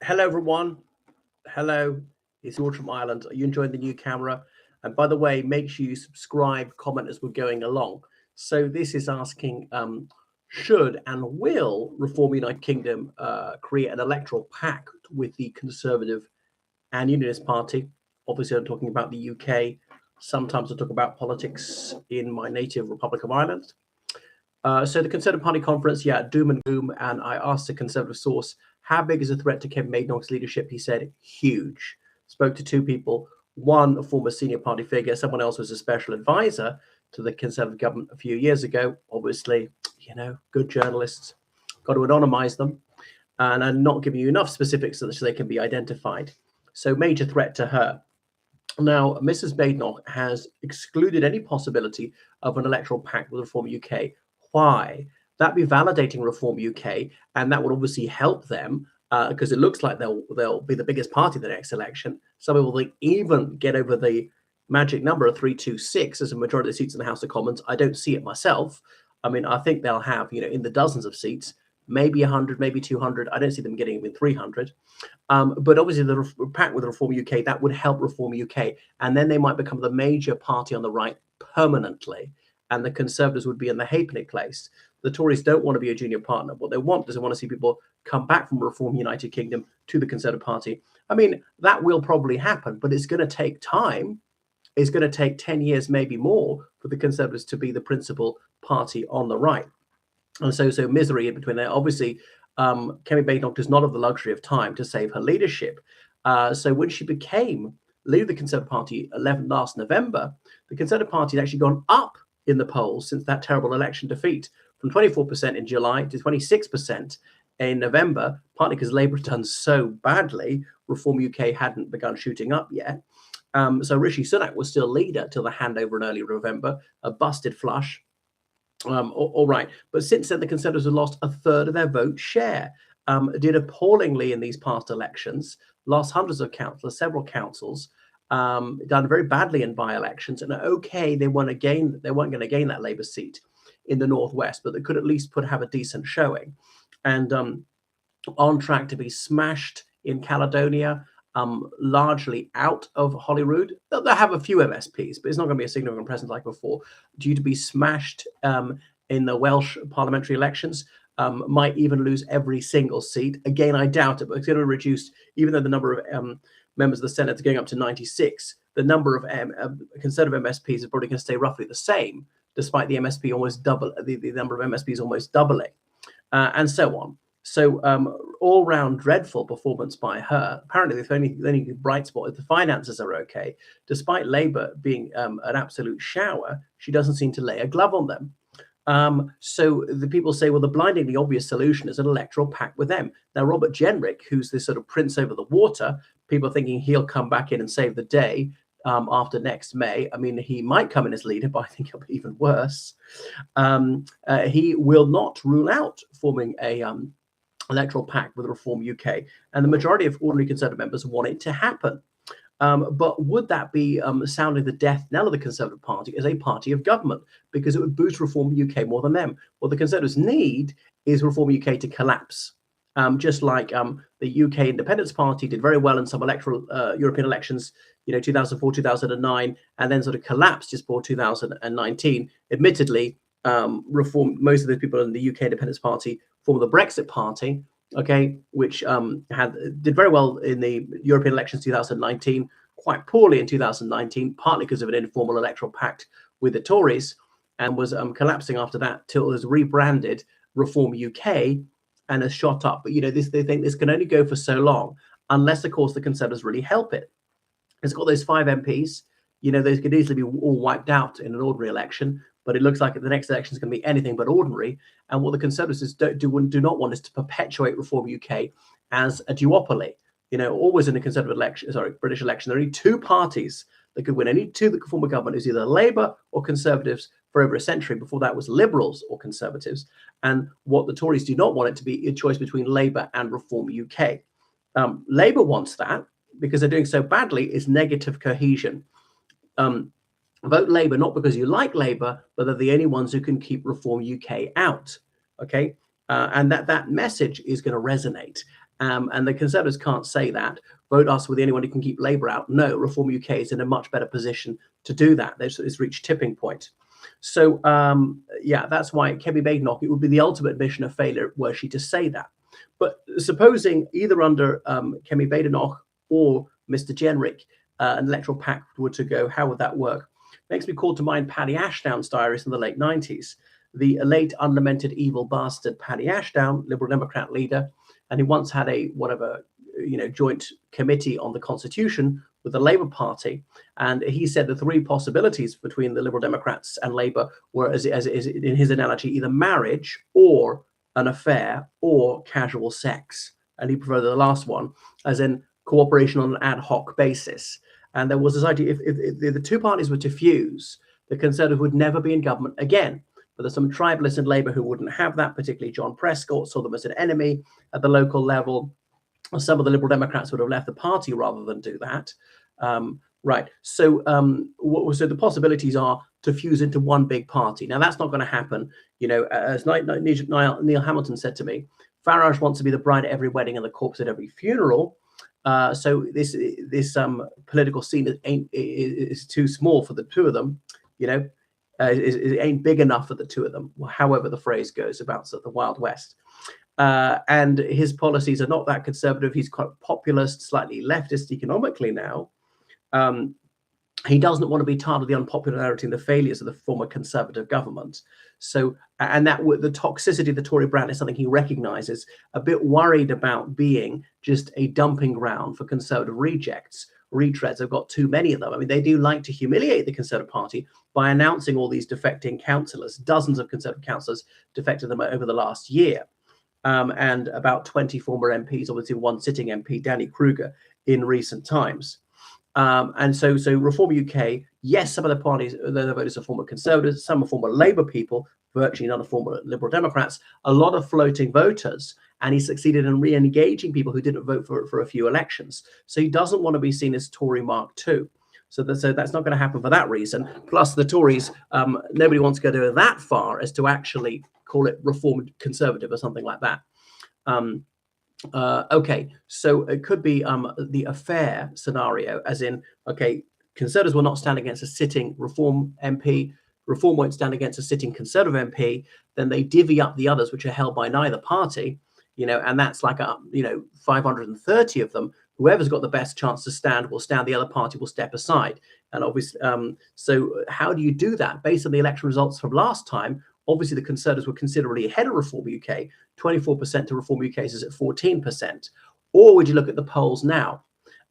Hello, everyone. Hello, it's George from Ireland. Are you enjoying the new camera? And by the way, make sure you subscribe, comment as we're going along. So this is asking, should and will Reform United Kingdom create an electoral pact with the Conservative and Unionist Party? Obviously, I'm talking about the UK. Sometimes I talk about politics in my native Republic of Ireland. So the Conservative Party conference, yeah, doom and gloom. And I asked a Conservative source, how big is a threat to Kevin Maidnock's leadership? He said, huge. Spoke to two people, one a former senior party figure, someone else was a special advisor to the Conservative government a few years ago. Obviously, good journalists, got to anonymize them. And I'm not giving you enough specifics so that they can be identified. So major threat to her. Now, Mrs. Badenoch has excluded any possibility of an electoral pact with Reform UK. Why? That'd be validating Reform UK, and that would obviously help them because it looks like they'll be the biggest party in the next election. Some people will even get over the magic number of 326 as a majority of the seats in the House of Commons. I don't see it myself. I mean, I think they'll have, in the dozens of seats, maybe 100, maybe 200. I don't see them getting even 300. But obviously, the pact with Reform UK, that would help Reform UK. And then they might become the major party on the right permanently. And the Conservatives would be in the halfpenny place. The Tories don't want to be a junior partner. What they want is they want to see people come back from Reform United Kingdom to the Conservative Party. I mean, that will probably happen, but it's going to take time. It's going to take 10 years, maybe more, for the Conservatives to be the principal party on the right. And so misery in between there. Obviously, Kemi Badenoch does not have the luxury of time to save her leadership. So when she became leader of the Conservative Party last November, the Conservative Party has actually gone up in the polls since that terrible election defeat, from 24% in July to 26% in November, partly because Labour had done so badly. Reform UK hadn't begun shooting up yet. So Rishi Sunak was still leader till the handover in early November, a busted flush. All right. But since then, the Conservatives have lost a third of their vote share, did appallingly in these past elections, lost hundreds of councillors, several councils, done very badly in by-elections. And okay, they weren't going to gain that Labour seat in the Northwest, but they could at least have a decent showing. And on track to be smashed in Caledonia, largely out of Holyrood. They'll have a few MSPs, but it's not going to be a significant presence like before, due to be smashed in the Welsh parliamentary elections. Might even lose every single seat. Again, I doubt it, but it's going to reduce, even though the number of members of the Senate is going up to 96, the number of Conservative MSPs is probably going to stay roughly the same, despite the MSP almost double, the number of MSPs almost doubling, and so on. So all-round dreadful performance by her. Apparently, the only bright spot is the finances are okay. Despite Labour being an absolute shower, she doesn't seem to lay a glove on them. So the people say, well, the blindingly obvious solution is an electoral pact with them. Now, Robert Jenrick, who's this sort of prince over the water, people are thinking he'll come back in and save the day after next May. I mean, he might come in as leader, but I think it'll be even worse. He will not rule out forming a electoral pact with Reform UK, and the majority of ordinary Conservative members want it to happen. But would that be sounding the death knell of the Conservative Party as a party of government? Because it would boost Reform UK more than them. What the Conservatives need is Reform UK to collapse. Just like the UK Independence Party did very well in some electoral European elections, 2004, 2009, and then sort of collapsed just before 2019. Admittedly, most of the people in the UK Independence Party form the Brexit Party, okay, which did very well in the European elections 2019, quite poorly in 2019, partly because of an informal electoral pact with the Tories, and was collapsing after that till it was rebranded Reform UK and has shot up. But they think this can only go for so long, unless of course the Conservatives really help it. It's got those 5 MPs. Those could easily be all wiped out in an ordinary election, but it looks like the next election is going to be anything but ordinary. And what the Conservatives do not want is to perpetuate Reform UK as a duopoly. Always in a Conservative British election, there are only 2 parties that could win. Only 2 that could form a government. Is either Labour or Conservatives for over a century. Before that was Liberals or Conservatives. And what the Tories do not want it to be a choice between Labour and Reform UK. Labour wants that because they're doing so badly is negative cohesion. Vote Labour not because you like Labour, but they're the only ones who can keep Reform UK out. Okay, and that message is going to resonate. And the Conservatives can't say that. Vote us with anyone who can keep Labour out. No, Reform UK is in a much better position to do that. It's reached tipping point. So, yeah, that's why Kemi Badenoch, it would be the ultimate mission of failure were she to say that. But supposing either under Kemi Badenoch or Mr. Jenrick, an electoral pact were to go, how would that work? Makes me call to mind Paddy Ashdown's diaries in the late 90s. The late unlamented evil bastard Paddy Ashdown, Liberal Democrat leader, and he once had a joint committee on the Constitution with the Labour Party, and he said the three possibilities between the Liberal Democrats and Labour were, as in his analogy, either marriage or an affair or casual sex, and he preferred the last one, as in cooperation on an ad hoc basis. And there was this idea: if the two parties were to fuse, the Conservatives would never be in government again. But there's some tribalists in Labour who wouldn't have that, particularly John Prescott saw them as an enemy at the local level. Some of the Liberal Democrats would have left the party rather than do that. Right. So so the possibilities are to fuse into one big party. Now, that's not going to happen. You know, as Neil Hamilton said to me, Farage wants to be the bride at every wedding and the corpse at every funeral. So this political scene is too small for the two of them, you know. It ain't big enough for the two of them, however the phrase goes about the Wild West. And his policies are not that conservative. He's quite populist, slightly leftist economically now. He doesn't want to be tired of the unpopularity and the failures of the former Conservative government. So, and that the toxicity of the Tory brand is something he recognises, a bit worried about being just a dumping ground for Conservative rejects. Retreads have got too many of them. I mean, they do like to humiliate the Conservative Party by announcing all these defecting councillors. Dozens of Conservative councillors defected them over the last year. And about 20 former MPs, obviously one sitting MP, Danny Kruger, in recent times. And so Reform UK, yes, some of the parties, the voters are former Conservatives, some are former Labour people, virtually none are former Liberal Democrats, a lot of floating voters, and he succeeded in re-engaging people who didn't vote for a few elections. So he doesn't want to be seen as Tory Mark II. So that's not going to happen for that reason. Plus, the Tories, nobody wants to go that far as to actually call it Reformed Conservative or something like that. Okay, so it could be the affair scenario, as in, okay, Conservatives will not stand against a sitting Reform MP, Reform won't stand against a sitting Conservative MP, then they divvy up the others, which are held by neither party, you know, and that's like 530 of them. Whoever's got the best chance to stand will stand, the other party will step aside. And obviously, so how do you do that? Based on the election results from last time, obviously the Conservatives were considerably ahead of Reform UK, 24% to Reform UK is at 14%. Or would you look at the polls now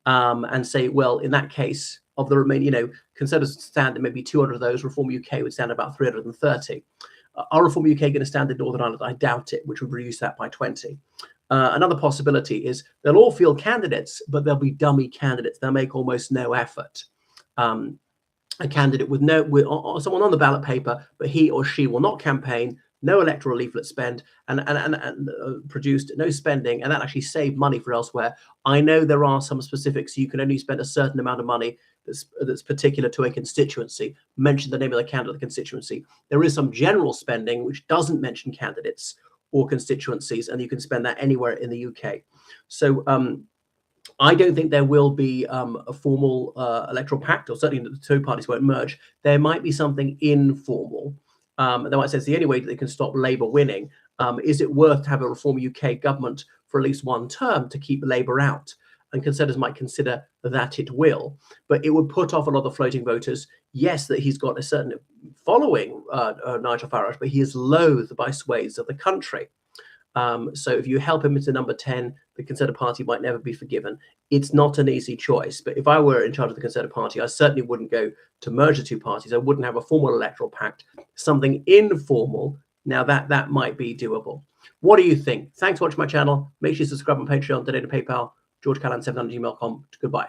and say, well, in that case, of the remaining, Conservatives stand at maybe 200 of those, Reform UK would stand at about 330. Are Reform UK going to stand in Northern Ireland? I doubt it, which would reduce that by 20. Another possibility is they'll all field candidates, but they'll be dummy candidates. They'll make almost no effort. A candidate with someone on the ballot paper, but he or she will not campaign, no electoral leaflet spend, and produced no spending, and that actually saved money for elsewhere. I know there are some specifics. You can only spend a certain amount of money that's particular to a constituency. Mention the name of the candidate of the constituency. There is some general spending which doesn't mention candidates or constituencies, and you can spend that anywhere in the UK. So I don't think there will be a formal electoral pact, or certainly the two parties won't merge. There might be something informal. They might say it's the only way that they can stop Labour winning. Is it worth to have a Reform UK government for at least one term to keep Labour out? And Conservatives might consider that it will. But it would put off a lot of the floating voters. Yes, that he's got a certain following, Nigel Farage, but he is loathed by swathes of the country. So if you help him into number 10, the Conservative Party might never be forgiven. It's not an easy choice. But if I were in charge of the Conservative Party, I certainly wouldn't go to merge the two parties. I wouldn't have a formal electoral pact, something informal. Now that might be doable. What do you think? Thanks for watching my channel. Make sure you subscribe on Patreon, donate to PayPal, georgecallahan7@gmail.com. Goodbye.